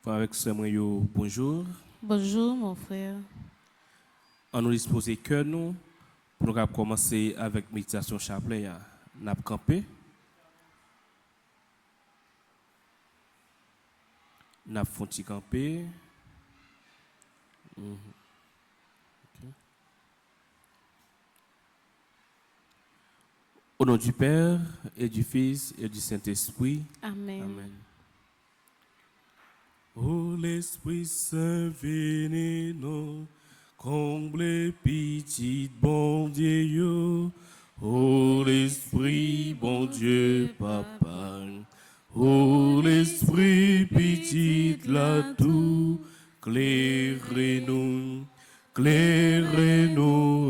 Avec ce moyen, bonjour. Bonjour mon frère. On nous dispose que nous, pour nous commencer avec méditation chapelet, nous avons campé. Nous avons fait camper. Au nom du Père et du Fils et du Saint-Esprit. Amen. Amen. Ô l'Esprit Saint, venez nous combler petit bon Dieu. Ô l'Esprit, bon Dieu, Papa. Ô l'Esprit, petit là tout, clairez-nous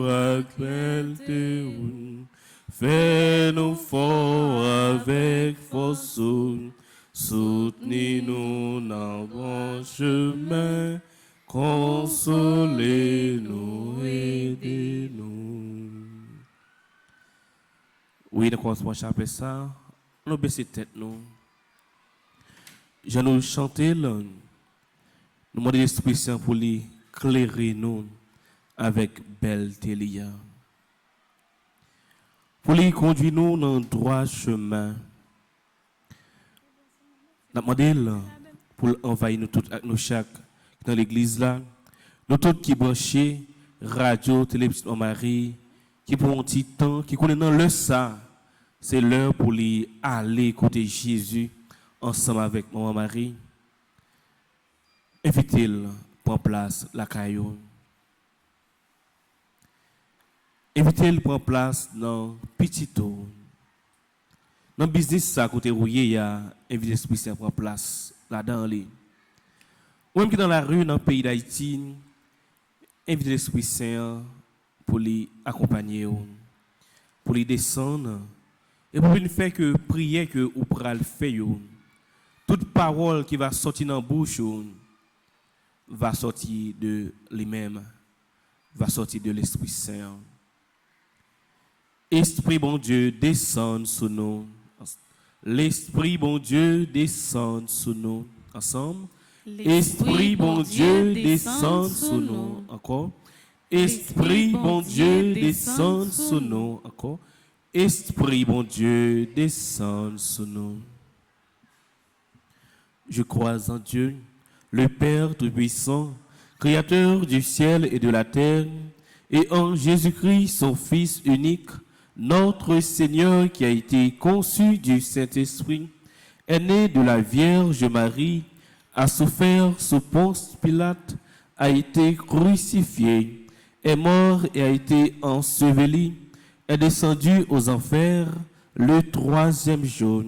avec belle. Fais-nous fort avec force, soutenez-nous dans bon chemin, consolez-nous, aidez-nous. Oui, nous commençons à chanter ça. Nous baissons tête nous. Je nous chanter là. Nous demandons l'Esprit Saint pour l'éclairer nous avec belle télia. Pour les conduire nous dans le droit chemin. Nous demandons pour envahir nous tous avec nous chaque dans l'église là. Nous tous qui branchés, radio, télévision Marie, qui pour un petit temps, qui connaissent dans le ça. C'est l'heure pour les aller écouter Jésus ensemble avec Maman Marie. Invitez-le, prendre place la caillou. Invitez-le prendre place dans petit tour. Dans le business, ça, côté rouillé, il y a invité l'Esprit Saint prendre place là-dedans. Ou même qui dans la rue, dans le pays d'Haïti, invitez l'Esprit Saint pour les accompagner, pour les descendre, et pour ne faire que prier que ou pral faire. Toute parole qui va sortir dans la bouche va sortir de lui-même, va sortir de l'Esprit Saint. Esprit bon Dieu, descend sur nous. L'Esprit bon Dieu, descend sur nous. Ensemble. Esprit bon Dieu, descend sur nous. Encore. Esprit bon Dieu, descend sur nous. Encore. Esprit bon Dieu, descend sur nous. Je crois en Dieu, le Père Tout-Puissant, Créateur du ciel et de la terre, et en Jésus-Christ, son Fils unique, notre Seigneur qui a été conçu du Saint-Esprit, est né de la Vierge Marie, a souffert sous Ponce Pilate, a été crucifié, est mort et a été enseveli, est descendu aux enfers le troisième jour,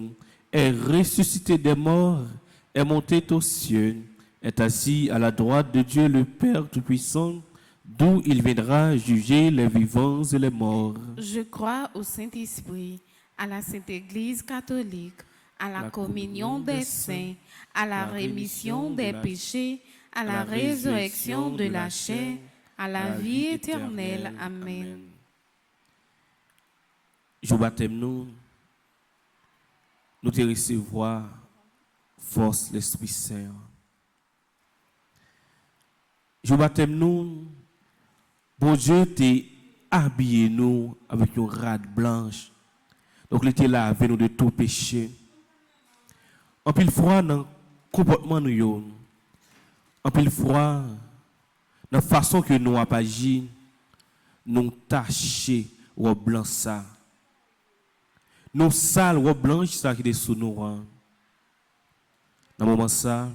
est ressuscité des morts, est monté aux cieux, est assis à la droite de Dieu le Père Tout-Puissant, d'où il viendra juger les vivants et les morts. Je crois au Saint-Esprit, à la Sainte Église catholique, à la communion des saints, à la rémission des péchés, à la résurrection de la chair, à la vie éternelle. Amen. Je baptême nous te recevoir force l'Esprit Saint. Je baptême nous. Bon Dieu t'a habillé nous avec une rade blanche. Donc il était là avec nous de tout péché. En pile froid dans le comportement nous. En pile froid dans la façon que nous avons agi, nous taché ou blanc ça. Nous sales ou blanche ça qui est sous nous. Dans le moment ça,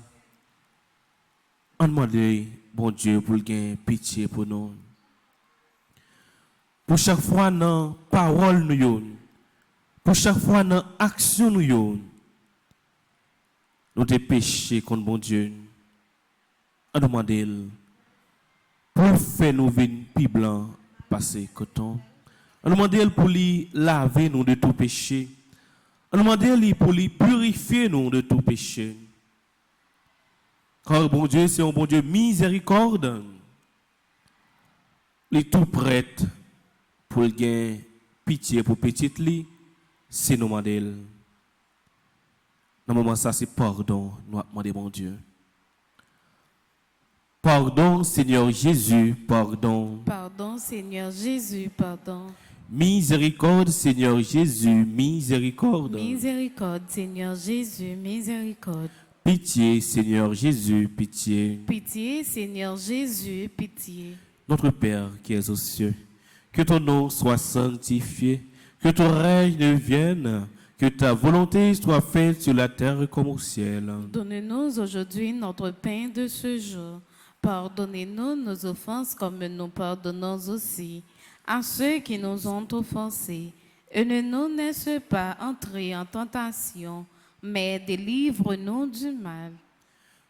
on demande bon Dieu pour gagner pitié pour nous. Pour chaque fois dans parole nous, pour chaque fois dans action nous te péché contre bon Dieu. On demande pour faire nous venir plus blanc passer coton. On demande pour lui laver nous de tout péché. On demande pour lui purifier nous de tout péché. Car bon Dieu, c'est un bon Dieu miséricorde. Il est tout prêt pour gagner pitié pour petite li, c'est nous demander. Dans le moment ça, c'est pardon, nous demandons bon Dieu. Pardon, Seigneur Jésus, pardon. Pardon, Seigneur Jésus, pardon. Miséricorde, Seigneur Jésus, miséricorde. Miséricorde, Seigneur Jésus, miséricorde. Pitié, Seigneur Jésus, pitié. Pitié, Seigneur Jésus, pitié. Notre Père qui es aux cieux, que ton nom soit sanctifié, que ton règne vienne, que ta volonté soit faite sur la terre comme au ciel. Donne-nous aujourd'hui notre pain de ce jour. Pardonnez-nous nos offenses comme nous pardonnons aussi à ceux qui nous ont offensés. Et ne nous laisse pas entrer en tentation, mais délivre-nous du mal.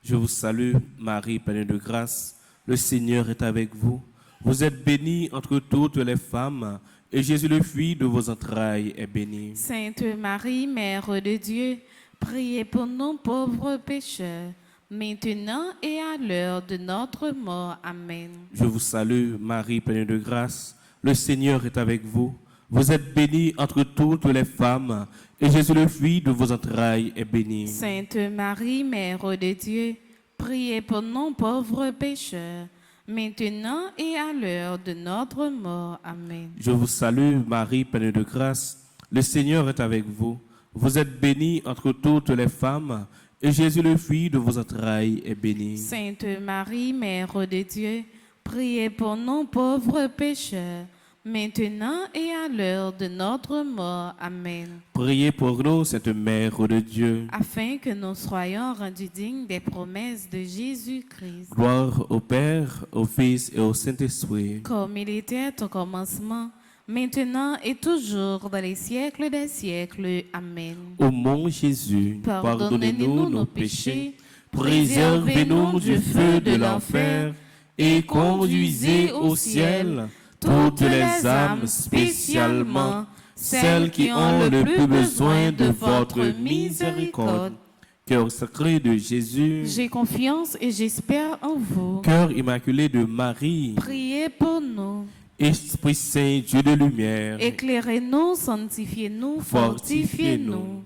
Je vous salue, Marie, pleine de grâce. Le Seigneur est avec vous. Vous êtes bénie entre toutes les femmes, et Jésus, le fruit de vos entrailles, est béni. Sainte Marie, Mère de Dieu, priez pour nous pauvres pécheurs, maintenant et à l'heure de notre mort. Amen. Je vous salue, Marie, pleine de grâce. Le Seigneur est avec vous. Vous êtes bénie entre toutes les femmes, et Jésus, le fruit de vos entrailles, est béni. Sainte Marie, Mère de Dieu, priez pour nous pauvres pécheurs, maintenant et à l'heure de notre mort. Amen. Je vous salue, Marie, pleine de grâce. Le Seigneur est avec vous. Vous êtes bénie entre toutes les femmes, et Jésus, le fruit de vos entrailles, est béni. Sainte Marie, Mère de Dieu, priez pour nous pauvres pécheurs, maintenant et à l'heure de notre mort. Amen. Priez pour nous, cette Mère de Dieu. Afin que nous soyons rendus dignes des promesses de Jésus-Christ. Gloire au Père, au Fils et au Saint-Esprit. Comme il était au commencement, maintenant et toujours dans les siècles des siècles. Amen. Ô mon Jésus, pardonnez-nous nos péchés, préservez-nous du feu de l'enfer et conduisez au ciel toutes les âmes, spécialement celles qui ont le plus besoin de votre miséricorde. Cœur sacré de Jésus, J'ai confiance et j'espère en vous. cœur immaculé de Marie, Priez pour nous. Esprit Saint, Dieu de lumière, Éclairez-nous, sanctifiez-nous, fortifiez-nous.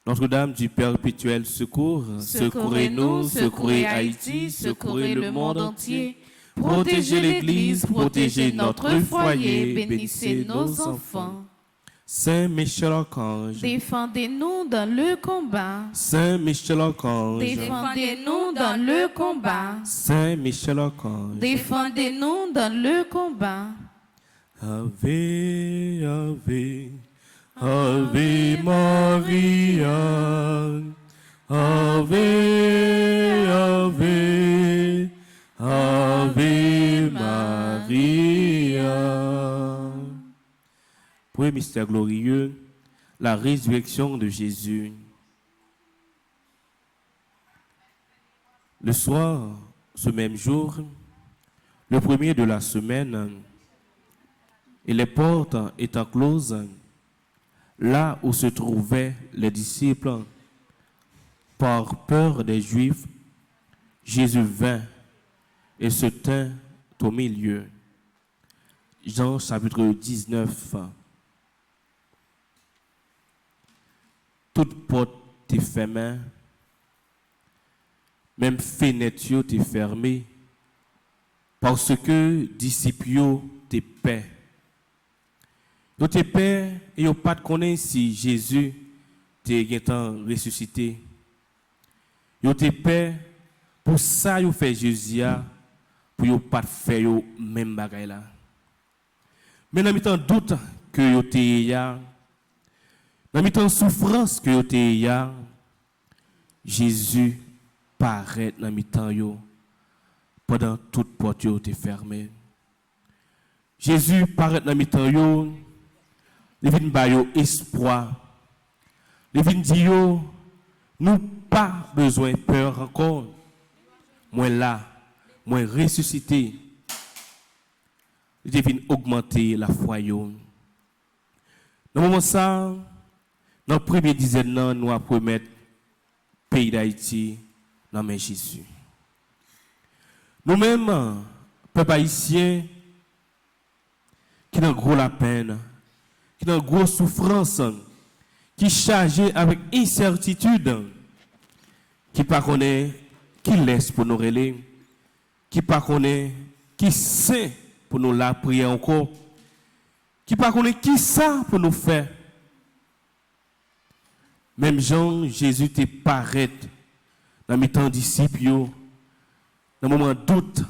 Notre-Dame du perpétuel secours, Secourez-nous, secourez Haïti, secourez le monde entier. Protégez l'Église, protégez notre foyer, bénissez nos enfants. Saint Michel Archange, Défendez-nous dans le combat. Saint Michel Archange, Défendez-nous dans le combat. Saint Michel Archange. Défendez-nous dans le combat. Ave, Ave, Ave Maria, Ave, Ave, Ave Maria. Premier mystère glorieux, la résurrection de Jésus. Le soir, ce même jour, le premier de la semaine, et les portes étant closes, là où se trouvaient les disciples, par peur des Juifs, Jésus vint et se tint au milieu. Jean chapitre 19. Toute porte est fermée, même fenêtre est fermée, parce que disciples te paix. Ils te paix et ils pas de connaître si Jésus t'est ressuscité. Ils te paix pour ça ils fait Jésus pour ils pas faire yo même bagaille là. Mais dans mi-temps doute que yo te ya, dans mi-temps souffrance que yo te ya, Jésus paraît dans mi-temps yo pendant toute porte yo te fermée. Jésus paraît dans mi-temps yo, il vient ba yo espoir. Il vient dire yo, nous pas besoin de peur encore. Moi là, moi ressuscité. Il vient augmenter la foi yo. Dans le moment ça, dans la première dizaine d'années, nous allons promettre le pays d'Haïti dans le Jésus. Nous-mêmes, peuple haïtien, qui a gros la peine, qui a gros souffrance, qui est chargé avec incertitude, qui ne connaît qui laisse pour nous relayer, qui pas connaît qui c'est pour nous la prier encore, qui pas connaît qui ça pour nous faire. Même Jean, Jésus te paraît dans mes temps disciples, dans le moment de doute,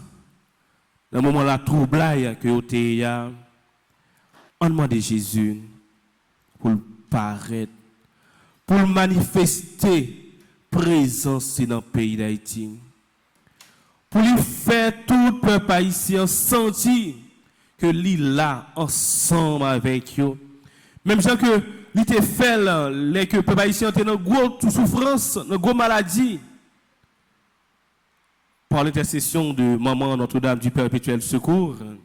dans le moment de la troublade que vous avez, on demande Jésus pour le paraître, pour le manifester présence dans le pays d'Haïti, pour lui faire tout le peuple haïtien sentir que l'île là ensemble avec eux. Même gens que il te fait les que le peuple haïtien était dans grosse souffrance, dans grosse maladie. Par l'intercession de Maman Notre-Dame du Perpétuel Secours, le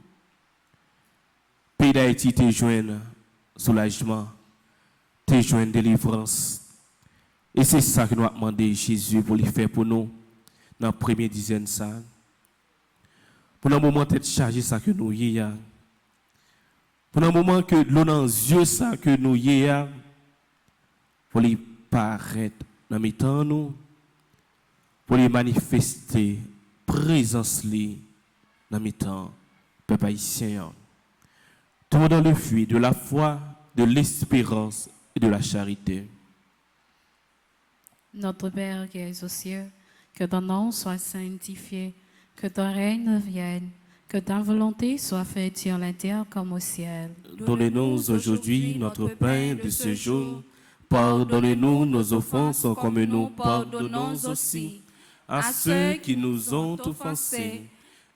pays d'Haïti te joint soulagement, te joint délivrance. Et c'est ça que nous avons demandé Jésus pour lui faire pour nous dans la première dizaine ça. Pour un moment être chargé ça que nous y a. Pour un moment que l'on dans les yeux ça que nous y a, pour lui paraître dans mes temps nous, pour lui manifester présence li dans mes temps, peuple haïtien. Tout dans le fruit de la foi, de l'espérance et de la charité. Notre Père qui es aux cieux, que ton nom soit sanctifié, que ton règne vienne, que ta volonté soit faite sur la terre comme au ciel. Donnez-nous aujourd'hui notre pain de ce jour. Pardonnez-nous nos offenses comme nous pardonnons aussi à ceux qui nous ont offensés.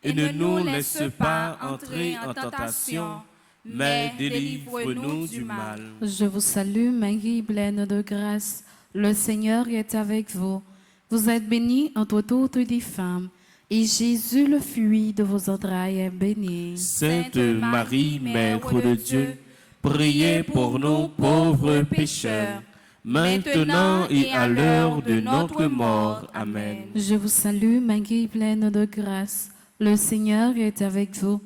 Et ne nous laisse pas entrer en tentation, mais délivre-nous du mal. Je vous salue, Marie, pleine de grâce. Le Seigneur est avec vous. Vous êtes bénie entre toutes les femmes. Et Jésus, le fruit de vos entrailles, est béni. Sainte Marie, Mère de Dieu, priez pour nous pauvres pécheurs, maintenant et à l'heure de notre mort. Amen. Je vous salue, Marie, pleine de grâce. Le Seigneur est avec vous.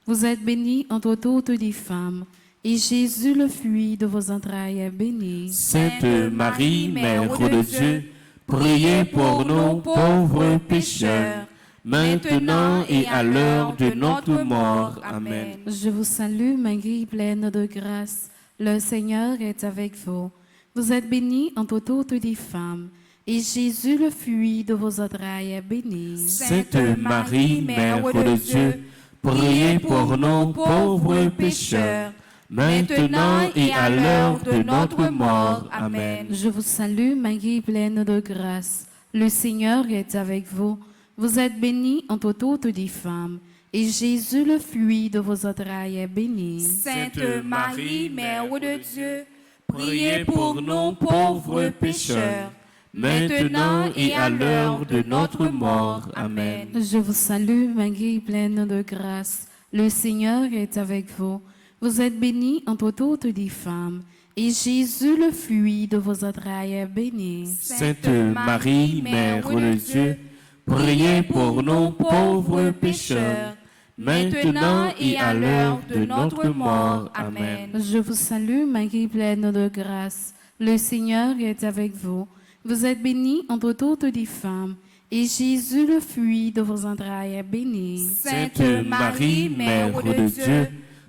Vous êtes bénie entre toutes les femmes. Et Jésus, le fruit de vos entrailles, est béni. Sainte Marie, Mère de Dieu, priez pour nous pauvres pécheurs, maintenant et à l'heure de notre mort. Amen. Je vous salue, Marie, pleine de grâce. Le Seigneur est avec vous. Vous êtes bénie entre toutes les femmes. Et Jésus, le fruit de vos entrailles, est béni. Sainte Marie, Mère de Dieu, priez pour nous pauvres pécheurs, maintenant et à l'heure de notre mort. Amen. Je vous salue, Marie, pleine de grâce. Le Seigneur est avec vous. Vous êtes bénie entre toutes les femmes. Et Jésus, le fruit de vos entrailles, est béni. Sainte Marie, Mère de Dieu, priez pour nous pauvres pécheurs, maintenant et à l'heure de notre mort. Amen. Je vous salue, Marie, pleine de grâce. Le Seigneur est avec vous. Vous êtes bénie entre toutes les femmes. Et Jésus, le fruit de vos entrailles, est béni. Sainte Marie, Mère de Dieu, priez pour nous pauvres pécheurs, maintenant et à l'heure de notre mort. Amen. Je vous salue, Marie, pleine de grâce. Le Seigneur est avec vous. Vous êtes bénie entre toutes les femmes. Et Jésus, le fruit de vos entrailles, est béni. Sainte Marie, Mère de Dieu,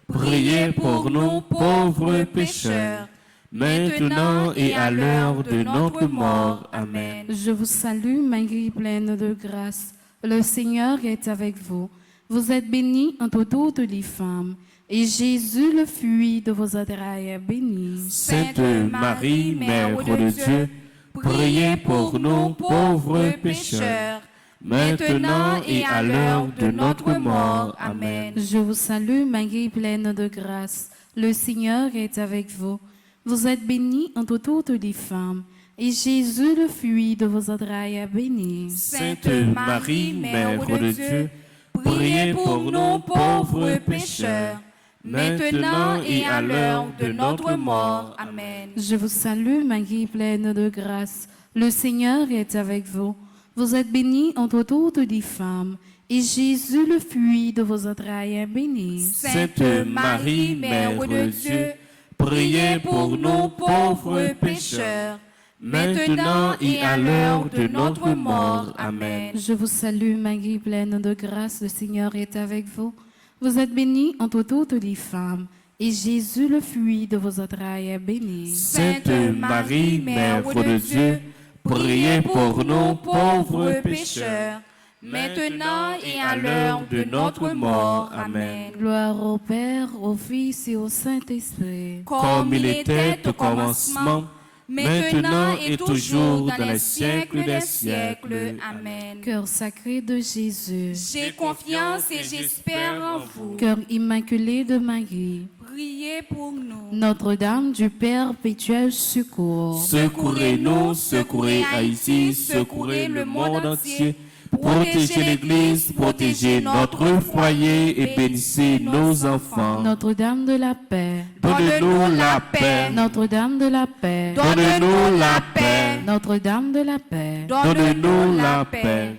priez pour nous pauvres pécheurs, maintenant et à l'heure de notre mort. Amen. Je vous salue, Marie, pleine de grâce. Le Seigneur est avec vous. Vous êtes bénie entre toutes les femmes. Et Jésus, le fruit de vos entrailles, est béni. Sainte Marie, Mère de Dieu, priez pour nous pauvres pécheurs, maintenant et à l'heure de notre mort. Amen. Je vous salue, Marie, pleine de grâce. Le Seigneur est avec vous. Vous êtes bénie entre toutes les femmes. Et Jésus, le fruit de vos entrailles, est béni. Sainte Marie, Mère de Dieu, priez pour nous pauvres pécheurs, maintenant et à l'heure de notre mort. Amen. Je vous salue, Marie, pleine de grâce. Le Seigneur est avec vous. Vous êtes bénie entre toutes les femmes. Et Jésus, le fruit de vos entrailles, est béni. Sainte Marie, Mère de Dieu, priez pour nous pauvres pécheurs, maintenant et à l'heure de notre mort. Amen. Je vous salue Marie, pleine de grâce, le Seigneur est avec vous. Vous êtes bénie entre toutes les femmes, et Jésus, le fruit de vos entrailles, est béni. Sainte Marie, Mère de Dieu, priez pour nous pauvres pécheurs, maintenant et à l'heure de notre mort. Amen. Gloire au Père, au Fils et au Saint-Esprit. Comme il était au commencement, maintenant et toujours dans les siècles des siècles. Amen. Cœur sacré de Jésus, J'ai confiance et j'espère en vous. cœur immaculé de Marie, Priez pour nous. Notre-Dame du Perpétuel secours, Secourez-nous, secourez Haïti, secourez le monde entier. Protégez l'Église, protégez notre foyer et bénissez nos enfants. Notre-Dame de la paix, Donne-nous la paix. Notre-Dame de la paix, Donne-nous la paix. Notre-Dame de la paix. Donne-nous la paix.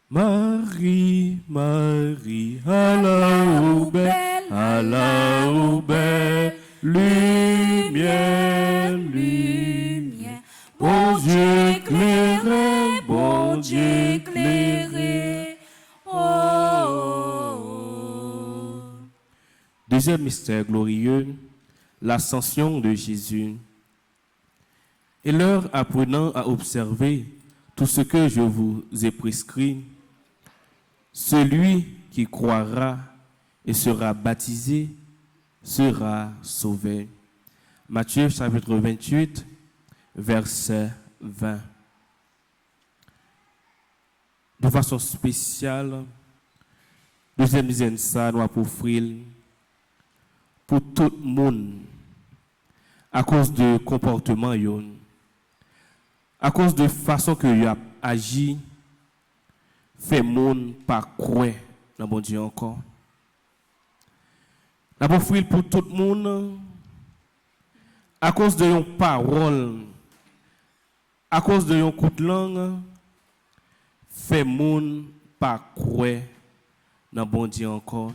Marie, Marie, Allah belle, lumière, lumière. Bon Dieu éclairé, bon Dieu éclairé. Oh. Deuxième mystère glorieux, l'ascension de Jésus. Et leur apprenant à observer tout ce que je vous ai prescrit, celui qui croira et sera baptisé sera sauvé. Matthieu chapitre 28, verset 20. De façon spéciale, deuxième dizaine ça nous offrir pour tout le monde à cause de comportement yon, à cause de façon que y a agi, fait monde pas croire dans bon Dieu encore. N'a pas offrir pour tout le monde à cause de yon parole, à cause de yon coup de langue, fait monde pas croire dans bon Dieu encore.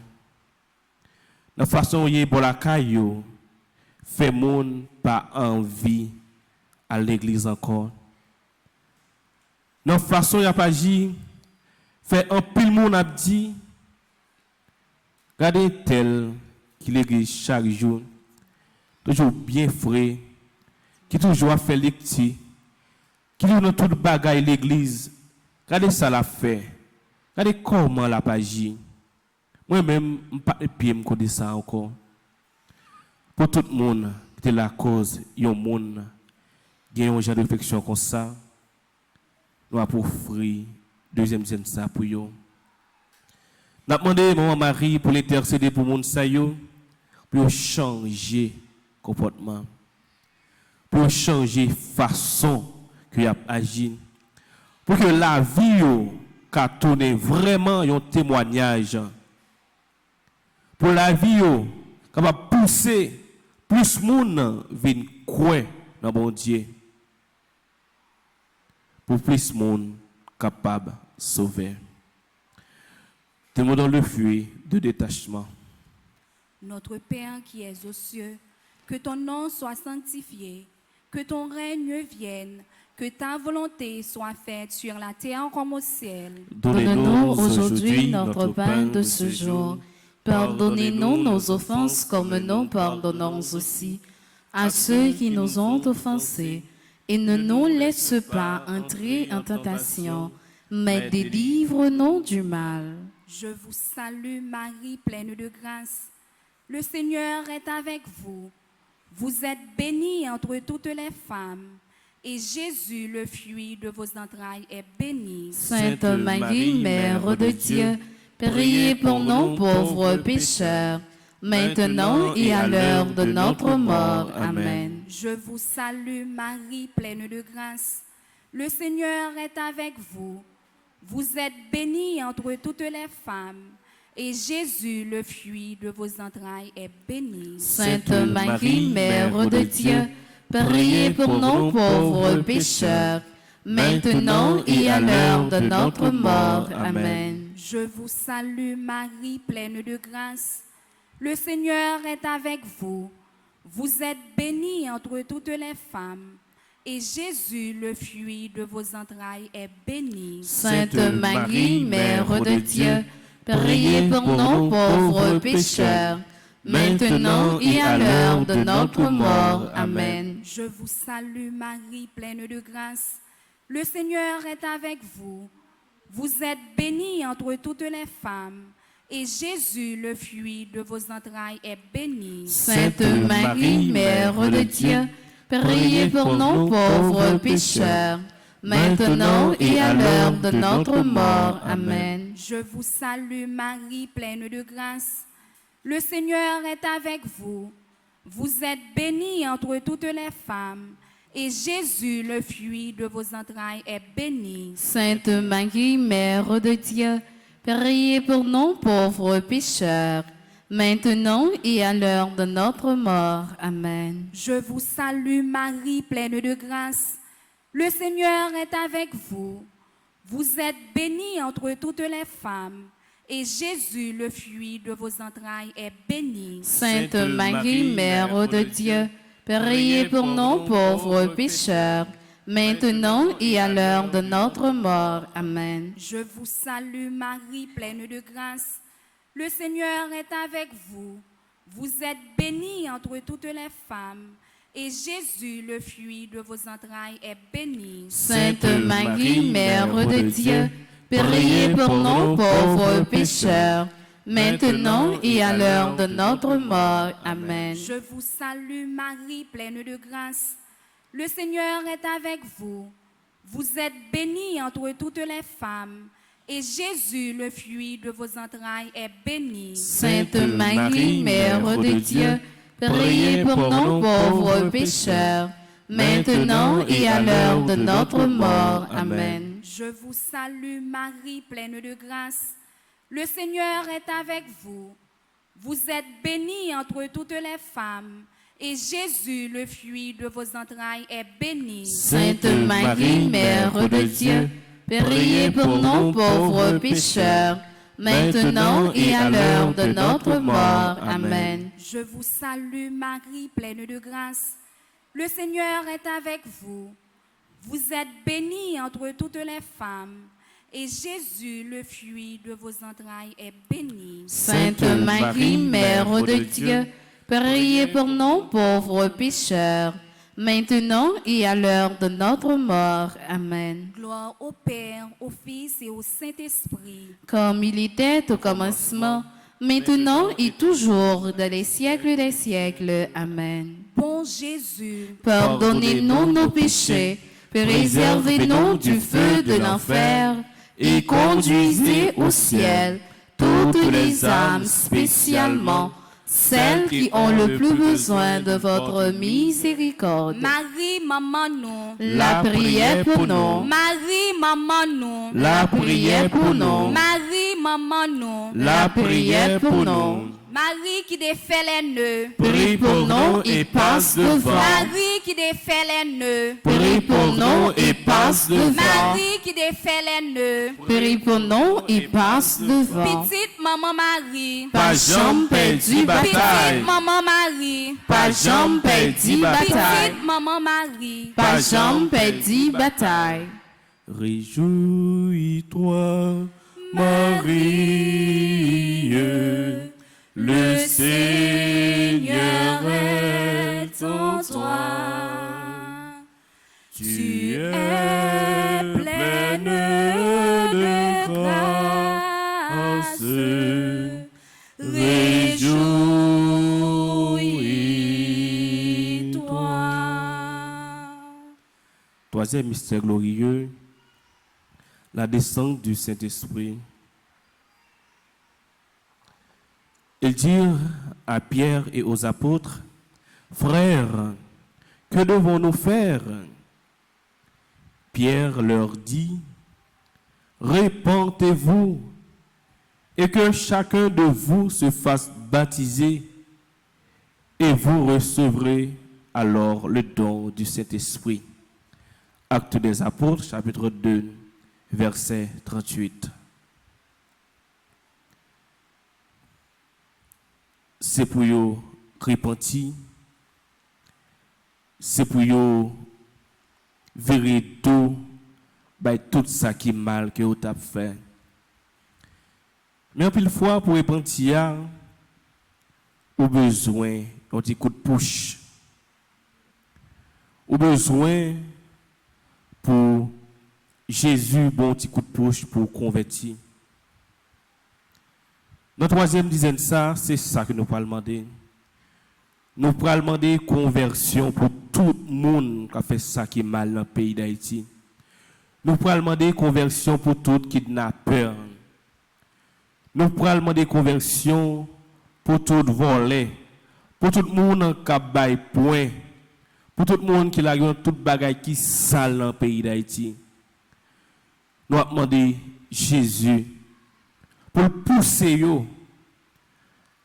La façon y est bon la caillou, fait monde pas envie à l'église encore. La façon y a pas agi, fait un pile monde a dit, regardez tel qui l'église chaque jour, toujours bien frais, qui toujours a fait lecture, qui dit dans toute bagaille l'église. Regardez ça la fait. Regardez comment la pas agi. Moi-même, je ne pas de pied me connais ça encore. Pour tout le monde, qui est la cause, il y a un monde, il y a un genre de réflexion comme ça. Nous avons offert deuxième scène ça pour eux. Nous avons demandé à Maman Marie pour l'intercéder pour le monde ça pour changer comportement, pour changer façon que y a agi, pour que la vie qu'a tourné vraiment un témoignage, pour la vie capable pousser plus monde vienne croire dans bon Dieu, pour plus monde capable sauver. Demandons le fruit de détachement. Notre Père qui es aux cieux, que ton nom soit sanctifié, que ton règne vienne, que ta volonté soit faite sur la terre comme au ciel. Donne-nous aujourd'hui notre pain de ce jour. Pardonnez-nous nos offenses comme nous pardonnons aussi à ceux qui nous ont offensés. Et ne nous laisse pas entrer en tentation, mais délivre-nous du mal. Je vous salue Marie, pleine de grâce. Le Seigneur est avec vous. Vous êtes bénie entre toutes les femmes. Et Jésus, le fruit de vos entrailles, est béni. Sainte Marie, Mère de Dieu, priez pour nous pauvres pécheurs, maintenant et à l'heure de notre mort. Amen. Je vous salue Marie, pleine de grâce. Le Seigneur est avec vous. Vous êtes bénie entre toutes les femmes. Et Jésus, le fruit de vos entrailles, est béni. Sainte Marie, Mère de Dieu, priez pour nous pauvres pécheurs, maintenant et à l'heure de notre mort. Amen. Je vous salue Marie, pleine de grâce. Le Seigneur est avec vous. Vous êtes bénie entre toutes les femmes. et Jésus, le fruit de vos entrailles, est béni. Sainte Marie, Mère de Dieu, priez pour nous pauvres pécheurs, maintenant et à l'heure de notre mort. Amen. Je vous salue Marie, pleine de grâce. Le Seigneur est avec vous. Vous êtes bénie entre toutes les femmes, et Jésus, le fruit de vos entrailles, est béni. Sainte Marie, Mère de Dieu, priez pour nous pauvres pécheurs, maintenant et à l'heure de notre mort. Amen. Je vous salue Marie, pleine de grâce. Le Seigneur est avec vous. Vous êtes bénie entre toutes les femmes, et Jésus, le fruit de vos entrailles, est béni. Sainte Marie, Mère de Dieu, priez pour nous pauvres pécheurs, maintenant et à l'heure de notre mort. Amen. Je vous salue Marie, pleine de grâce. Le Seigneur est avec vous. Vous êtes bénie entre toutes les femmes, et Jésus, le fruit de vos entrailles, est béni. Sainte Marie, Mère de Dieu, priez pour nous pauvres pécheurs, maintenant et à l'heure de notre mort. Amen. Je vous salue Marie, pleine de grâce. Le Seigneur est avec vous. Vous êtes bénie entre toutes les femmes, et Jésus, le fruit de vos entrailles, est béni. Sainte Marie, Mère de Dieu, priez pour nous pauvres pécheurs, maintenant et à l'heure de notre mort. Amen. Je vous salue Marie, pleine de grâce. Le Seigneur est avec vous. Vous êtes bénie entre toutes les femmes, et Jésus, le fruit de vos entrailles, est béni. Sainte Marie, Mère de Dieu, priez pour nous pauvres pécheurs, maintenant et à l'heure de notre mort. Amen. Je vous salue Marie, pleine de grâce. Le Seigneur est avec vous. Vous êtes bénie entre toutes les femmes, et Jésus, le fruit de vos entrailles, est béni. Sainte Marie, Mère de Dieu, priez pour nous pauvres pécheurs, maintenant et à l'heure de notre mort. Amen. Je vous salue Marie, pleine de grâce. Le Seigneur est avec vous. Vous êtes bénie entre toutes les femmes, et Jésus, le fruit de vos entrailles, est béni. Sainte Marie, Mère de Dieu, priez pour nous pauvres pécheurs, maintenant et à l'heure de notre mort. Amen. Gloire au Père, au Fils et au Saint-Esprit. Comme il était au commencement, maintenant et toujours, dans les siècles des siècles. Amen. Bon Jésus, pardonnez-nous nos péchés, préservez-nous du feu de l'enfer, et conduisez au ciel toutes les âmes, spécialement celles qui ont le plus besoin de votre miséricorde. Marie, maman nous. La prière pour nous. Marie, maman nous. La prière pour nous. Marie, maman nous. La prière pour nous. Marie qui défait les nœuds. Prie pour nous et passe devant. Marie qui défait les nœuds. Prie pour nous et passe devant. Marie qui défait les nœuds. Prie pour nous et passe devant. Petite maman Marie. Pas jamais perdu bataille. Petite maman Marie. Pas jamais perdu bataille. Petite maman Marie. Pas jamais perdu bataille. Réjouis-toi, Marie, le Seigneur est en toi. Tu es pleine de grâce. Réjouis-toi. Troisième mystère glorieux, la descente du Saint-Esprit. Ils dirent à Pierre et aux apôtres, « Frères, que devons-nous faire ?» Pierre leur dit, « Répentez-vous et que chacun de vous se fasse baptiser et vous recevrez alors le don du Saint-Esprit. » Actes des Apôtres, chapitre 2, verset 38. C'est pour vous repentir, c'est pour vous virer tout, tout ça qui est mal que vous avez fait. Mais en pile fois, pour repentir, ou besoin d'un petit coup de push. Ou besoin pour Jésus, bon petit coup de push pour convertir. Notre troisième dizaine ça, c'est ça que nous pouvons demander. Nous pouvons demander conversion pour tout le monde qui a fait ça qui est mal dans le pays d'Haïti. Nous pouvons demander conversion pour tout kidnappeur. Nous pouvons demander conversion pour tout volet, pour tout le monde qui a bail point, pour tout le monde qui a tout bagage qui sale dans le pays d'Haïti. Nous avons demandé Jésus pour pousser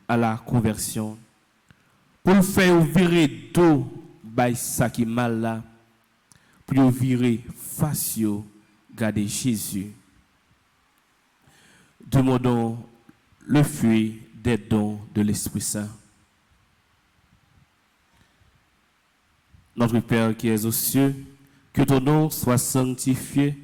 à la conversion, pour le faire virer tout ça qui est mal là, pour virer face garder Jésus. Demandons le fruit des dons de l'Esprit Saint. Notre Père qui es aux cieux, que ton nom soit sanctifié,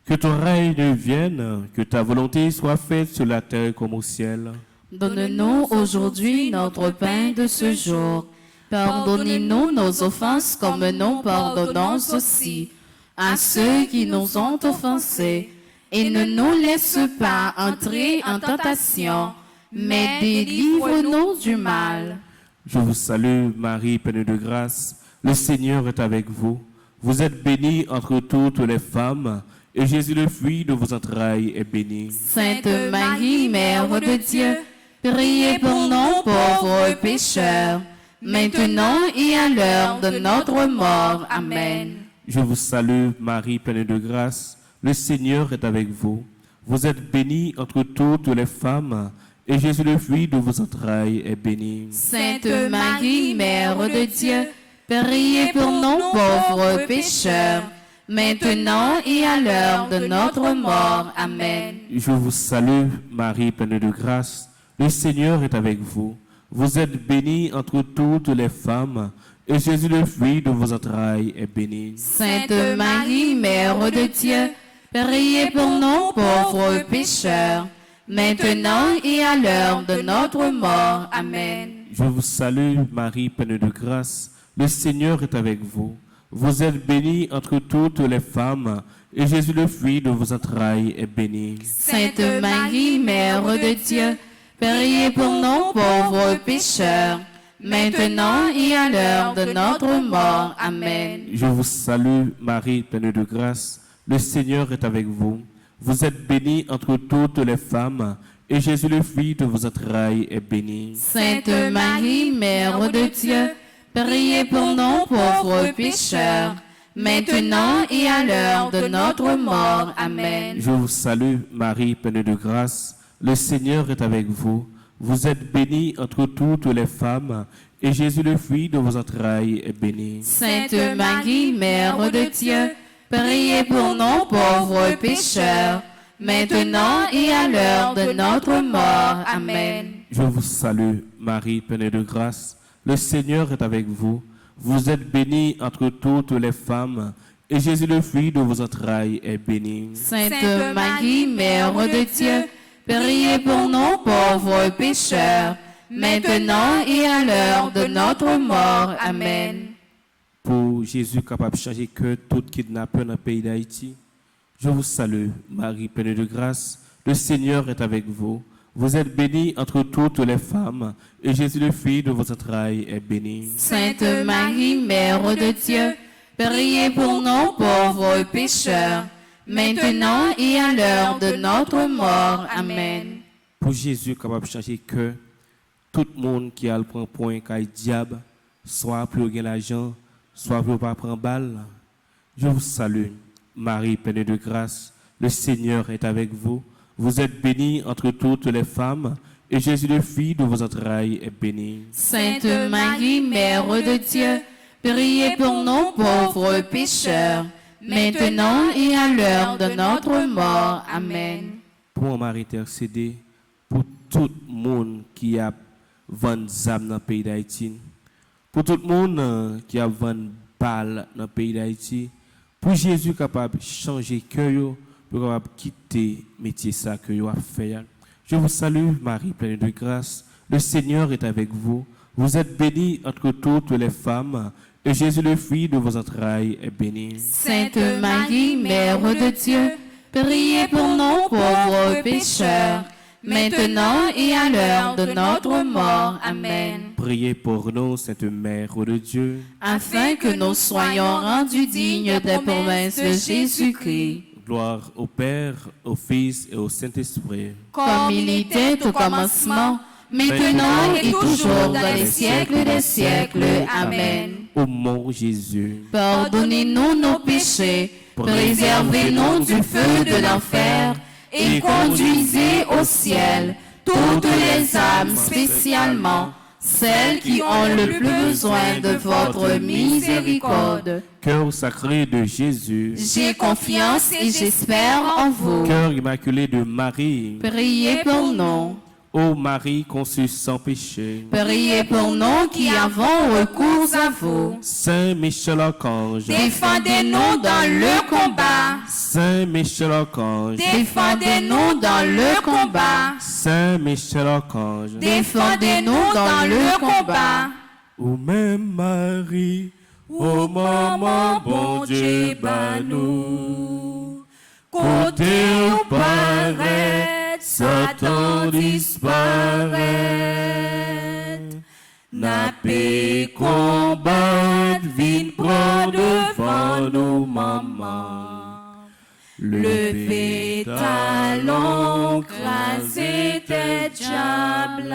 que ton règne vienne, que ta volonté soit faite sur la terre comme au ciel. Donne-nous aujourd'hui notre pain de ce jour. Pardonnez-nous nos offenses comme nous pardonnons aussi à ceux qui nous ont offensés. Et ne nous laisse pas entrer en tentation, mais délivre-nous du mal. Je vous salue, Marie, pleine de grâce. Le Seigneur est avec vous. Vous êtes bénie entre toutes les femmes, et Jésus, le fruit de vos entrailles, est béni. Sainte Marie, Mère de Dieu, priez pour nous pauvres pécheurs, maintenant et à l'heure de notre mort. Amen. Je vous salue, Marie, pleine de grâce. Le Seigneur est avec vous. Vous êtes bénie entre toutes les femmes, et Jésus, le fruit de vos entrailles, est béni. Sainte Marie, Mère de Dieu, priez pour nous pauvres pécheurs, maintenant et à l'heure de notre mort. Amen. Je vous salue, Marie, pleine de grâce. Le Seigneur est avec vous. Vous êtes bénie entre toutes les femmes, et Jésus, le fruit de vos entrailles, est béni. Sainte Marie, Mère de Dieu, priez pour nous pauvres pécheurs, maintenant et à l'heure de notre mort. Amen. Je vous salue, Marie, pleine de grâce. Le Seigneur est avec vous. Vous êtes bénie entre toutes les femmes, et Jésus, le fruit de vos entrailles, est béni. Sainte Marie, Mère de Dieu, priez pour nous pauvres pécheurs, maintenant et à l'heure de notre mort. Amen. Je vous salue, Marie, pleine de grâce. Le Seigneur est avec vous. Vous êtes bénie entre toutes les femmes, et Jésus, le fruit de vos entrailles, est béni. Sainte Marie, Mère de Dieu, priez pour nous pauvres pécheurs, maintenant et à l'heure de notre mort. Amen. Je vous salue, Marie, pleine de grâce. Le Seigneur est avec vous. Vous êtes bénie entre toutes les femmes, et Jésus, le fruit de vos entrailles, est béni. Sainte Marie, Mère de Dieu, priez pour nous pauvres pécheurs, maintenant et à l'heure de notre mort. Amen. Je vous salue, Marie, pleine de grâce. Le Seigneur est avec vous. Vous êtes bénie entre toutes les femmes, et Jésus, le fruit de vos entrailles, est béni. Sainte Marie, Mère de Dieu, priez pour nous pauvres pécheurs, maintenant et à l'heure de notre mort. Amen. Pour Jésus capable de changer que tout kidnappeur dans le pays d'Haïti, je vous salue, Marie, pleine de grâce. Le Seigneur est avec vous. Vous êtes bénie entre toutes les femmes, et Jésus, le fruit de vos entrailles, est béni. Sainte Marie, Mère de Dieu, priez pour nous pauvres pécheurs, maintenant et à l'heure de notre mort. Amen. Pour Jésus capable de changer que tout le monde qui a le point qui a le diable, soit plus gain l'argent, soit plus pas prendre balle. Je vous salue, Marie, pleine de grâce. Le Seigneur est avec vous. Vous êtes bénie entre toutes les femmes, et Jésus, le fruit de vos entrailles, est béni. Sainte Marie, Mère de Dieu, priez pour nous pauvres pécheurs, maintenant et à l'heure de notre mort. Amen. Pour Marie intercéder pour tout le monde qui a vendu âme dans le pays d'Haïti, pour tout le monde qui a vendu balle dans le pays d'Haïti, Pour Jésus capable de changer cœur, pour capable quitter le métier ça que vous a fait. Je vous salue, Marie, pleine de grâce. Le Seigneur est avec vous. Vous êtes bénie entre toutes les femmes, et Jésus, le fruit de vos entrailles, est béni. Sainte Marie, Mère de Dieu, priez pour nous pauvres pécheurs, maintenant et à l'heure de notre mort. Amen. Priez pour nous, Sainte Mère de Dieu, Afin que nous soyons rendus dignes des promesses de Jésus-Christ. gloire au Père, au Fils et au Saint-Esprit. Comme il était au commencement, maintenant et toujours dans les siècles des siècles. Amen. Ô mon Jésus, Pardonnez-nous nos péchés, préservez-nous du feu de l'enfer et conduisez au ciel toutes les âmes, spécialement celles qui ont le plus besoin de votre miséricorde. cœur sacré de Jésus, J'ai confiance et j'espère en vous. cœur immaculé de Marie, Priez pour nous. ô Marie conçue sans péché, Priez pour nous qui avons recours à vous. Saint Michel Archange, Défendez-nous dans le combat. Saint Michel Archange, Défendez-nous dans le combat. Saint Michel Archange, Défendez-nous dans le combat. ou même Marie, ô maman, bon Dieu, bah nous, côté au paraît, Satan disparaît, n'a pas combattre, vine prendre devant nos mamans, levez talons, crasez tes diables.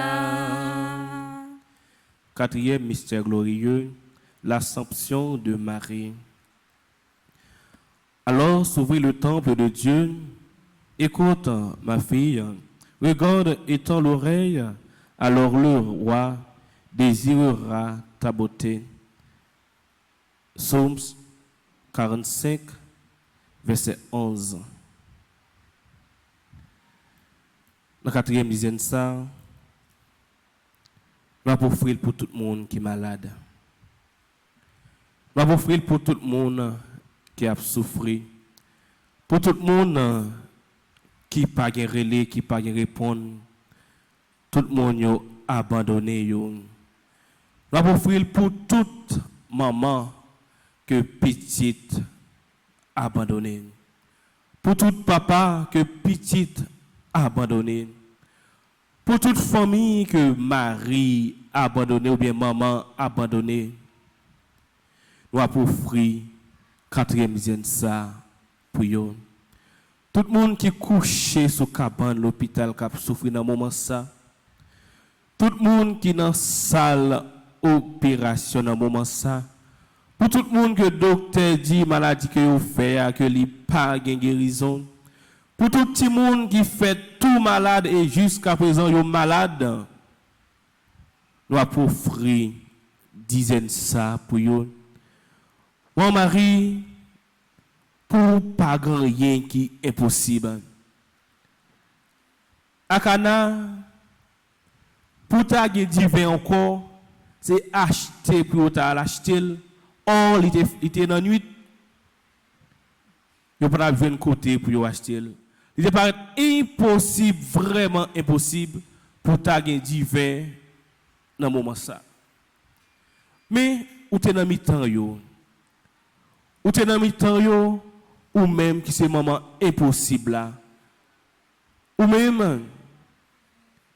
Quatrième mystère glorieux, l'Assomption de Marie. Alors s'ouvrit le temple de Dieu. Écoute, ma fille, regarde et tends l'oreille, alors le roi désirera ta beauté. Psaume 45, verset 11. La quatrième dizaine, ça, va pour offrir pour tout le monde qui est malade. Va pour offrir pour tout le monde qui a souffert. Pour tout le monde qui n'a pas de relais, qui n'a pas de répondre. Tout le monde a abandonné. Va pour offrir pour toute maman que petite abandonnée. Pour tout papa que petite abandonné. Pour toute famille que Marie a abandonné ou bien maman a abandonné. Nous avons offert quatrième dizaine ça pour eux. Tout le monde qui est couché sous cabane l'hôpital qui a souffert dans ce moment ça. Tout le monde qui est dans la salle opération dans ce moment ça. Pour tout le monde que le docteur dit maladie que vous faites, que il pas de guérison. Pour tout le monde qui fait tout malade et jusqu'à présent est malade. Nous avons offert dizaine ça pour eux. Mon mari, pour pas grand rien qui est possible. Akana, pour ta divin encore, c'est acheter pour ta l'acheter. Or, il était dans la nuit. Il n'y a pas de côté pour acheter. Il paraît impossible, vraiment impossible, pour ta divin dans ce moment ça. Mais, ou t'es dans mi-temps yo. Ou t'es dans mi-temps yo, ou même qui c'est moment impossible là. Ou même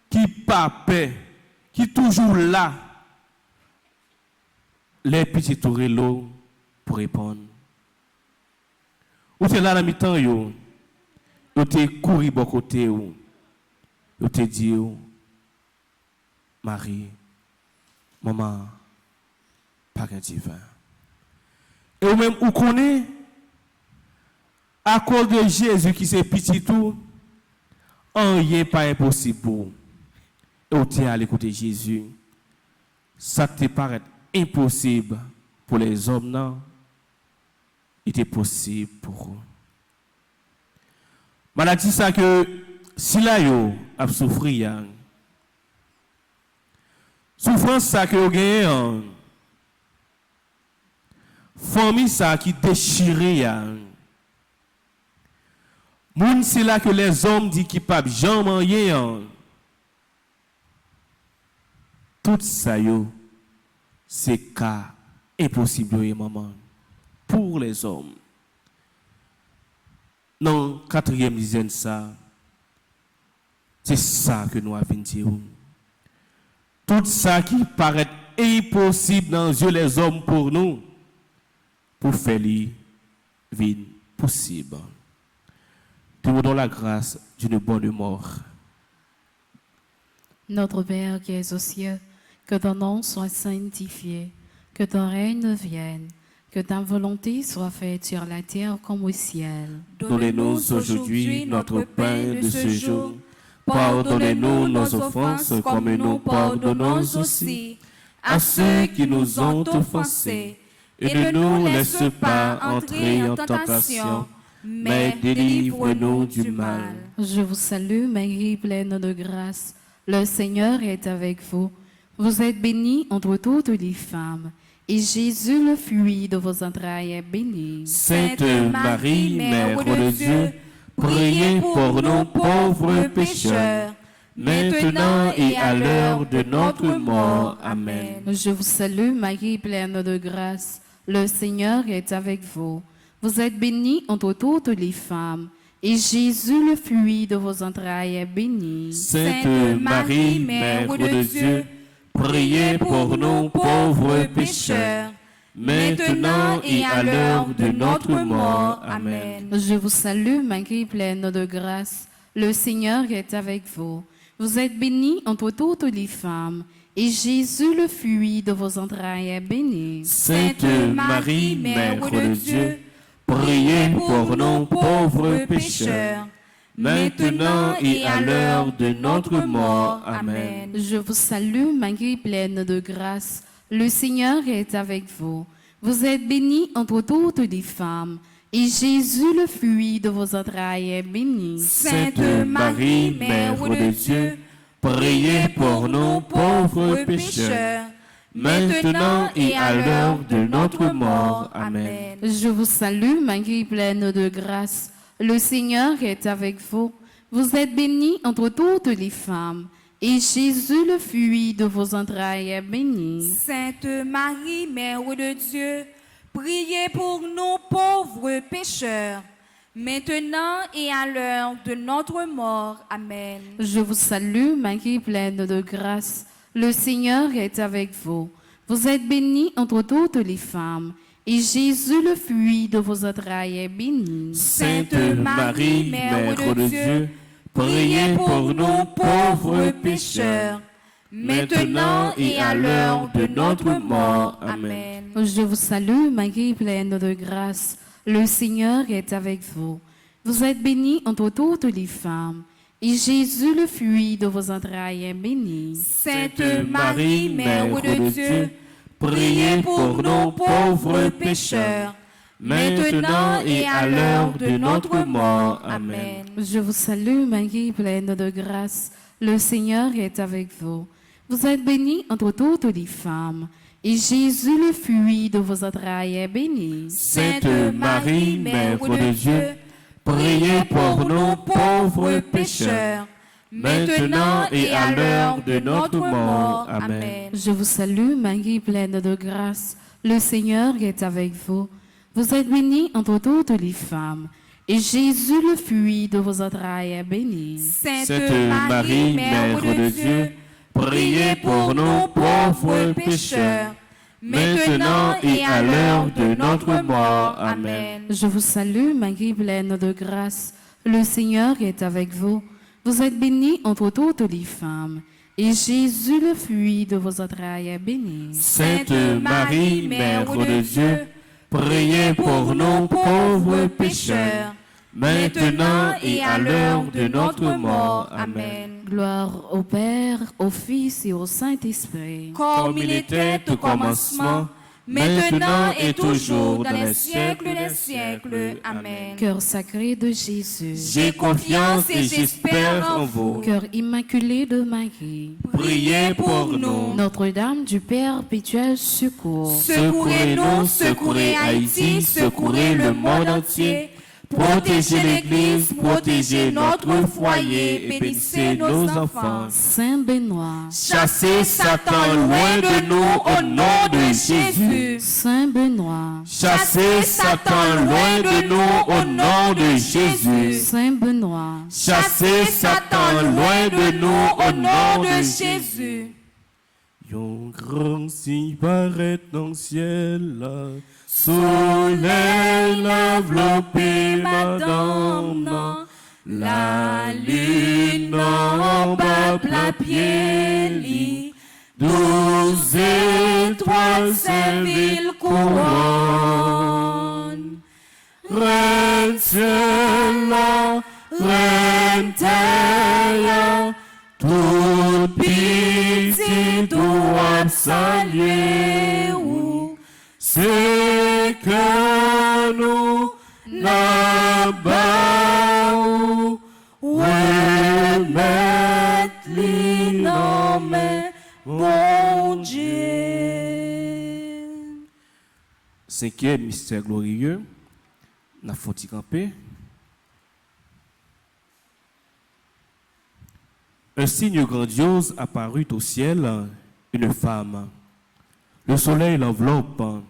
qui pas paix, qui toujours là. Les petits tourello pour répondre. Ou t'es là dans mi-temps yo. Ou t'es couru bon côté ou. Ou t'es dit Marie, maman, pas qu'un divin. Et ou même, ou connaît, à cause de Jésus qui s'est petit tout, rien pas impossible pour. Et ou t'es à l'écouter Jésus, ça te paraît impossible pour les hommes, non? Il était possible pour eux. Maladie, ça que si là, yo a souffert, souffrance, ça que vous gagnez, famille ça qui déchiré ya. Moun c'est là que les hommes disent qu'ils pas jamais rien. Tout ça yo c'est cas impossible maman pour les hommes. Non, quatrième dizaine ça. C'est ça que nous avons dit. Tout ça qui paraît impossible dans les yeux des hommes pour nous, pour faire les vie possible. Nous vous donnons la grâce d'une bonne mort. Notre Père qui es aux cieux, que ton nom soit sanctifié, que ton règne vienne, que ta volonté soit faite sur la terre comme au ciel. Donnez-nous aujourd'hui notre pain de ce jour. Pardonnez-nous nos offenses comme nous pardonnons aussi à ceux qui nous ont offensés. Et ne nous laisse pas entrer en tentation, mais délivre-nous du mal. Je vous salue, Marie, pleine de grâce. Le Seigneur est avec vous. Vous êtes bénie entre toutes les femmes. Et Jésus, le fruit de vos entrailles, est béni. Sainte Marie, Mère de Dieu, priez pour nous pauvres pécheurs, maintenant et à l'heure de notre mort. Amen. Je vous salue, Marie, pleine de grâce. Le Seigneur est avec vous. Vous êtes bénie entre toutes les femmes. Et Jésus, le fruit de vos entrailles, est béni. Sainte Marie, Mère de Dieu, priez pour nous pauvres pécheurs, maintenant et à l'heure de notre mort. Amen. Je vous salue, Marie, pleine de grâce. Le Seigneur est avec vous. Vous êtes bénie entre toutes les femmes. Et Jésus, le fruit de vos entrailles, est béni. Sainte Marie, Mère de Dieu, priez pour nous pauvres pécheurs, maintenant et à l'heure de notre mort. Amen. Je vous salue, Marie, pleine de grâce. Le Seigneur est avec vous. Vous êtes bénie entre toutes les femmes. Et Jésus, le fruit de vos entrailles, est béni. Sainte Marie, Mère de Dieu, priez pour nous pauvres pécheurs, maintenant et à l'heure de notre mort. Amen. Je vous salue, Marie, pleine de grâce. Le Seigneur est avec vous. Vous êtes bénie entre toutes les femmes. Et Jésus, le fruit de vos entrailles, est béni. Sainte Marie, Mère de Dieu, priez pour nous pauvres pécheurs, maintenant et à l'heure de notre mort. Amen. Je vous salue, Marie, pleine de grâce. Le Seigneur est avec vous. Vous êtes bénie entre toutes les femmes. Et Jésus, le fruit de vos entrailles, est béni. Sainte Marie, Mère de Dieu, priez pour nous pauvres pécheurs, maintenant et à l'heure de notre mort. Amen. Je vous salue, Marie, pleine de grâce. Le Seigneur est avec vous. Vous êtes bénie entre toutes les femmes. Et Jésus, le fruit de vos entrailles, est béni. Sainte Marie, Mère de Dieu, priez pour nous pauvres pécheurs, maintenant et à l'heure de notre mort. Amen. Je vous salue, Marie, pleine de grâce. Le Seigneur est avec vous. Vous êtes bénie entre toutes les femmes. Et Jésus, le fruit de vos entrailles, est béni. Sainte Marie, Mère de Dieu, priez pour nous pauvres pécheurs, maintenant et à l'heure de notre mort. Amen. Je vous salue, Marie, pleine de grâce. Le Seigneur est avec vous. Vous êtes bénie entre toutes les femmes. Et Jésus, le fruit de vos entrailles, est béni. Sainte Marie, Mère de Dieu, priez pour nous pauvres pécheurs, maintenant et à l'heure de notre mort. Amen. Je vous salue, Marie, pleine de grâce. Le Seigneur est avec vous. Vous êtes bénie entre toutes les femmes. Et Jésus, le fruit de vos entrailles, est béni. Sainte Marie, Mère de Dieu, priez pour nous pauvres pécheurs, maintenant et à l'heure de notre mort. Amen. Gloire au Père, au Fils et au Saint-Esprit. Comme il était au commencement, maintenant et toujours, dans les siècles des siècles. Amen. Cœur sacré de Jésus, J'ai confiance et j'espère en vous. cœur immaculé de Marie, Priez pour nous. Notre-Dame du perpétuel secours, Secourez-nous, secourez Haïti, secourez le monde entier. Protégez l'Église, protégez notre foyer, et bénissez nos enfants. Saint Benoît, Chassez Satan loin de nous au nom de Jésus. Saint Benoît, Chassez Satan loin de nous au nom de Jésus. Saint Benoît, Chassez Satan loin de nous au nom de Jésus. Yon grand signe paraît dans le ciel, soleil enveloppé madame, la lune en bas plein pied lit, 12 étoiles serviles couronne. Reine ciel, reine terre, tout petit doit saluer, c'est que nous là-bas, remettre les noms, mon Dieu. Cinquième mystère glorieux, la faute camper. Un signe grandiose apparut au ciel, une femme. Le soleil l'enveloppe,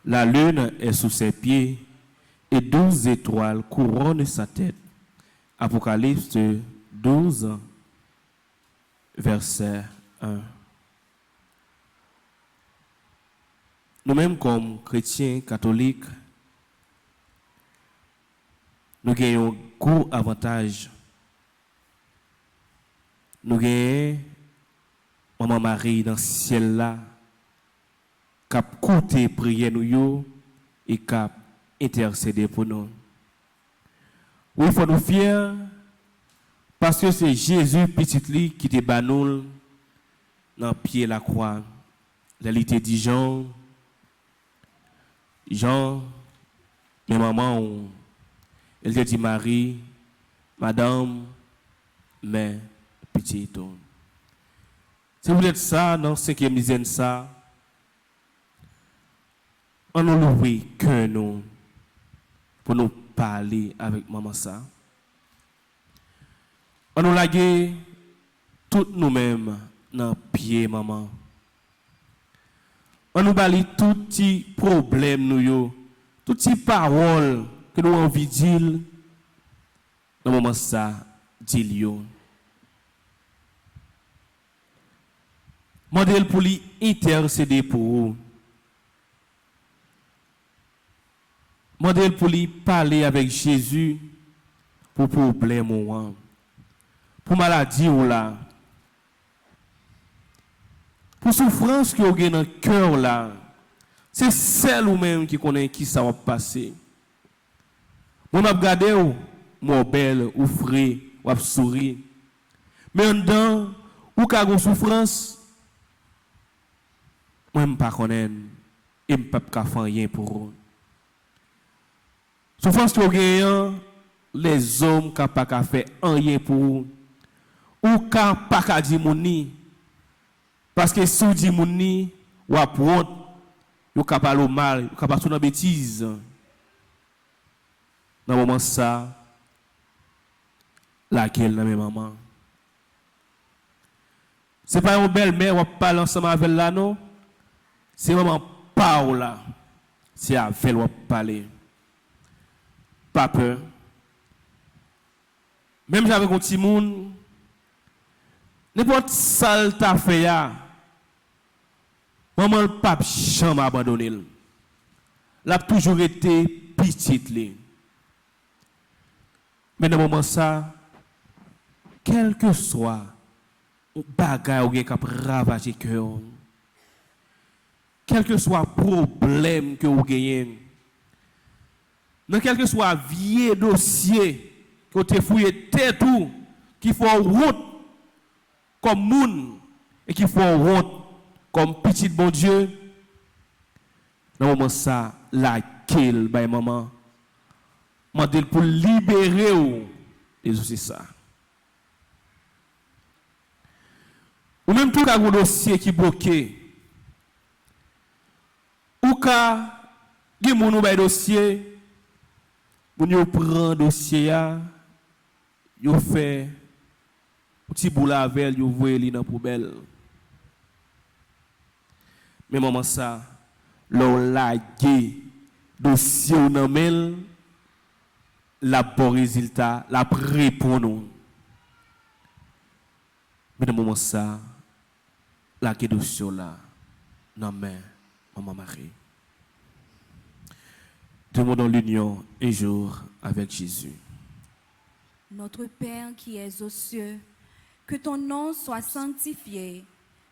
la lune est sous ses pieds, et 12 étoiles couronnent sa tête. Apocalypse 12, verset 1. Nous-mêmes, comme chrétiens catholiques, nous gagnons un gros avantage. Nous gagnons Maman Marie dans ce ciel-là, qui a écouté prier nous et qui a intercédé pour nous. Oui, il faut nous fier parce que c'est Jésus, petit lit, qui te banoul dans le pied de la croix. La lité dit Jean, mes mamans, elle te dit Marie, Madame, mais petit. Si vous êtes ça, dans 5e dizaine, ça, on nous loue que nous, pour nous parler avec maman ça. On nous lague toutes nous-mêmes dans le pied, maman. On nous bali tout petit problème, nous, tout petit parole que nous avons envie de dire, dans le moment ça, dis-le. Modèle pour lui intercéder pour vous. Modèle pour lui parler avec Jésus pour problème ou pour maladie ou là. Pour souffrance que vous avez dans le cœur là. C'est celle ou même qui connaît qui ça va passer. Mon a regardé ou mon belle ou frais ou souri. Mais en dedans ou ka gon souffrance moi je ne connais pas et je ne peux pas faire rien pour eux. Souffrance que vous les hommes ne peuvent pas faire rien pour eux. Ou ne peuvent pas dire mouni. Parce que si vous dites mouni, ou à prendre, vous pouvez parler mal, vous pouvez faire une bêtise. Dans le moment ça, laquelle dans mes mamans. Ce n'est pas une belle-mère qui parle ensemble avec elle, non? C'est maman Paola. C'est avec elle qui parler. Pas peur. Même si avec un petit monde, n'importe ça t'a fait, maman le pape jamais abandonné. Elle a toujours été petite. Mais dans le moment ça, quel que soit le bagage qui a ravagé le cœur, quel que soit le problème que vous gagnez, dans quel que soit le vieux dossier que vous avez fouillé tout, qu'il faut route comme moun et qu'il faut route comme petit bon Dieu, Dans le moment ça, la kill, by maman. Mandel pour libérer ou. Et c'est ça. Ou même tout un dossier qui est bloqué. Ou ka, il y a un dossier, vous prend dossier, vous fait un petit bout avec, vous voyez dans la poubelle. Mais maman ça, l'on l'a dit, dossier ou non mel, la bon résultat, la pré pour nous. Mais dans le moment ça, la dossier là, non mais, maman Marie. Demandons l'union un jour avec Jésus. Notre Père qui es aux cieux, que ton nom soit sanctifié,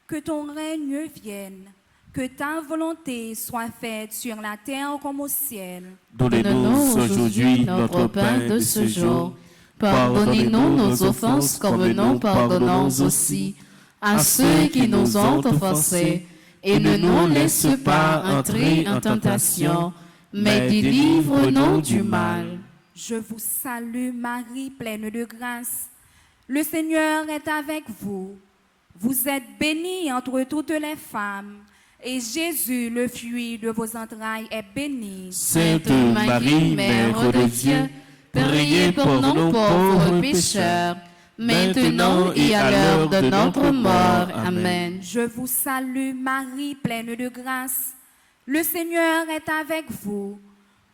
que ton règne vienne, que ta volonté soit faite sur la terre comme au ciel. Donnez-nous aujourd'hui notre pain de ce jour. Pardonnez-nous nos offenses comme nous pardonnons aussi à ceux qui nous ont offensés. Et ne nous laisse pas entrer en tentation, mais délivre-nous du mal. Je vous salue Marie, pleine de grâce. Le Seigneur est avec vous. Vous êtes bénie entre toutes les femmes, et Jésus, le fruit de vos entrailles, est béni. Sainte Marie, Mère de Dieu, priez pour nous pauvres pécheurs, maintenant et à l'heure de notre mort. Amen. Je vous salue Marie, pleine de grâce. Le Seigneur est avec vous.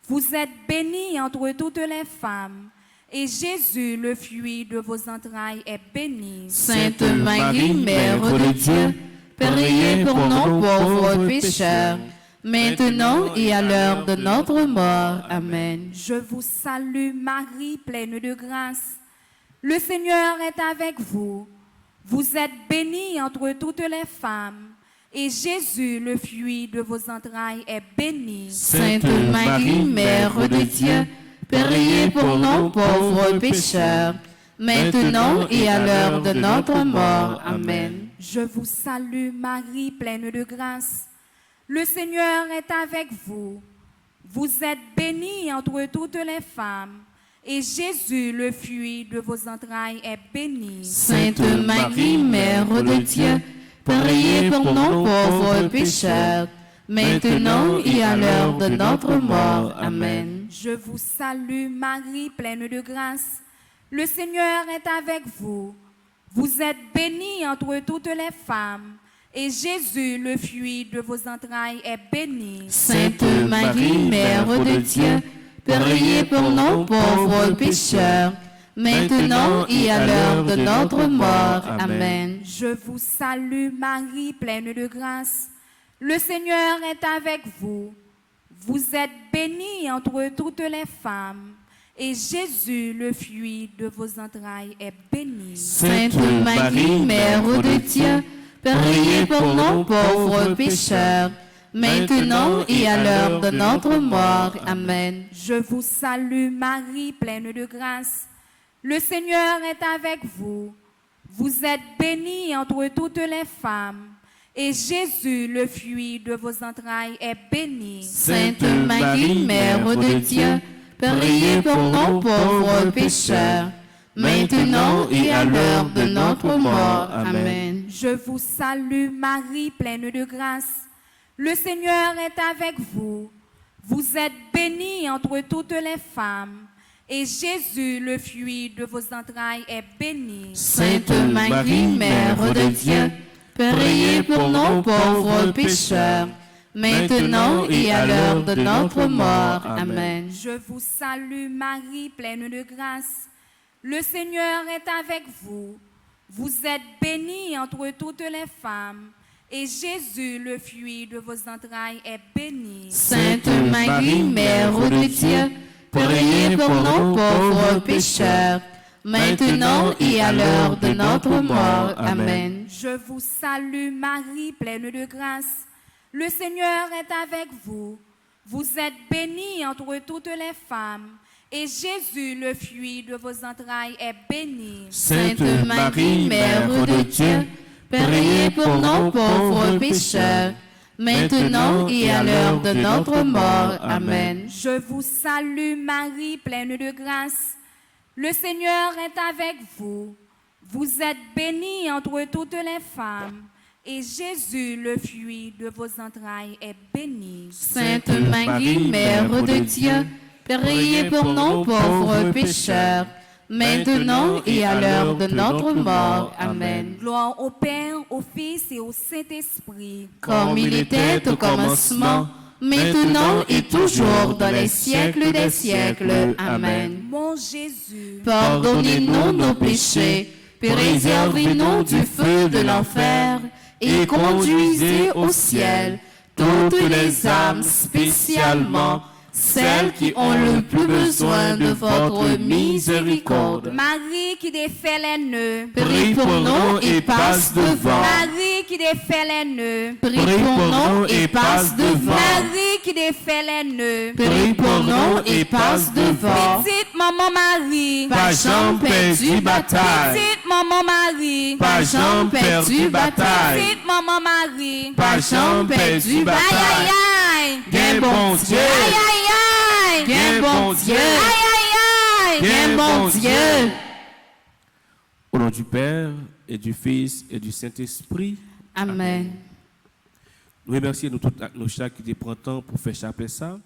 Vous êtes bénie entre toutes les femmes, et Jésus, le fruit de vos entrailles, est béni. Sainte Marie, Mère de Dieu, priez pour nous pauvres pécheurs, maintenant et à l'heure de notre mort. Amen. Je vous salue Marie, pleine de grâce. Le Seigneur est avec vous. Vous êtes bénie entre toutes les femmes, et Jésus, le fruit de vos entrailles, est béni. Sainte Marie, Mère de Dieu, priez pour nous pauvres pécheurs, maintenant et à l'heure de notre mort. Amen. Je vous salue Marie, pleine de grâce. Le Seigneur est avec vous. Vous êtes bénie entre toutes les femmes, et Jésus, le fruit de vos entrailles, est béni. Sainte Marie, Mère de Dieu, priez pour nous pauvres pécheurs, maintenant et à l'heure de notre mort. Amen. Je vous salue Marie, pleine de grâce. Le Seigneur est avec vous. Vous êtes bénie entre toutes les femmes, et Jésus, le fruit de vos entrailles, est béni. Sainte Marie, Mère de Dieu, priez pour nous pauvres pécheurs, maintenant et à l'heure de notre mort. Amen. Je vous salue Marie, pleine de grâce. Le Seigneur est avec vous. Vous êtes bénie entre toutes les femmes, et Jésus, le fruit de vos entrailles, est béni. Sainte Marie, Mère de Dieu, priez pour nous pauvres pécheurs, maintenant et à l'heure de notre mort. Amen. Je vous salue Marie, pleine de grâce. Le Seigneur est avec vous. Vous êtes bénie entre toutes les femmes, et Jésus, le fruit de vos entrailles, est béni. Sainte Marie, Mère de Dieu, priez pour nous pauvres pécheurs, maintenant et à l'heure de notre mort. Amen. Je vous salue Marie, pleine de grâce. Le Seigneur est avec vous. Vous êtes bénie entre toutes les femmes, et Jésus, le fruit de vos entrailles, est béni. Sainte Marie, Mère de Dieu, priez pour nous pauvres pécheurs, maintenant et à l'heure de notre mort. Amen. Je vous salue Marie, pleine de grâce. Le Seigneur est avec vous. Vous êtes bénie entre toutes les femmes, et Jésus, le fruit de vos entrailles, est béni. Sainte Marie, Mère de Dieu, priez pour nous pauvres pécheurs, maintenant et à l'heure de notre mort. Amen. Je vous salue Marie, pleine de grâce. Le Seigneur est avec vous. Vous êtes bénie entre toutes les femmes, et Jésus, le fruit de vos entrailles, est béni. Sainte Marie, Mère de Dieu, priez pour nous pauvres pécheurs, maintenant et à l'heure de notre mort. Amen. Je vous salue Marie, pleine de grâce. Le Seigneur est avec vous. Vous êtes bénie entre toutes les femmes, et Jésus, le fruit de vos entrailles, est béni. Sainte Marie, Mère de Dieu, priez pour nous pauvres pécheurs, maintenant et à l'heure de notre mort. Amen. Gloire au Père, au Fils et au Saint-Esprit. Comme il était au commencement, maintenant et toujours dans les siècles des siècles. Amen. Mon Jésus, Pardonnez-nous nos péchés, préservez-nous du feu de l'enfer, et conduisez au ciel toutes les âmes, spécialement celles qui ont le plus besoin de votre miséricorde. Marie qui défait les nœuds, Prie pour nous et passe devant. Marie qui défait les nœuds, Prie pour nous et passe devant. Marie qui défait les nœuds. Prie pour nous et passe devant. Petite maman Marie, Pas jamais perdu bataille. petite maman Marie, Pas jamais perdu bataille. petite maman Marie. Pas jamais perdu Aïe bataille. aïe aïe, Bien bon Dieu. aïe aïe aïe, Bien bon Dieu. aïe aïe aïe. Bien Bon bon Dieu. Dieu. Au nom du Père et du Fils et du Saint-Esprit, Amen. nous remercions nous tous nos chats qui prennent temps pour faire chapelet ça.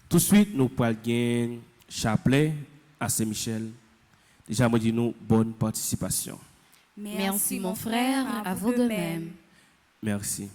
Tout de suite, nous parlons de chapelet à Saint-Michel. Déjà, moi, dis nous bonne participation. Merci mon frère, à vous de même. Merci.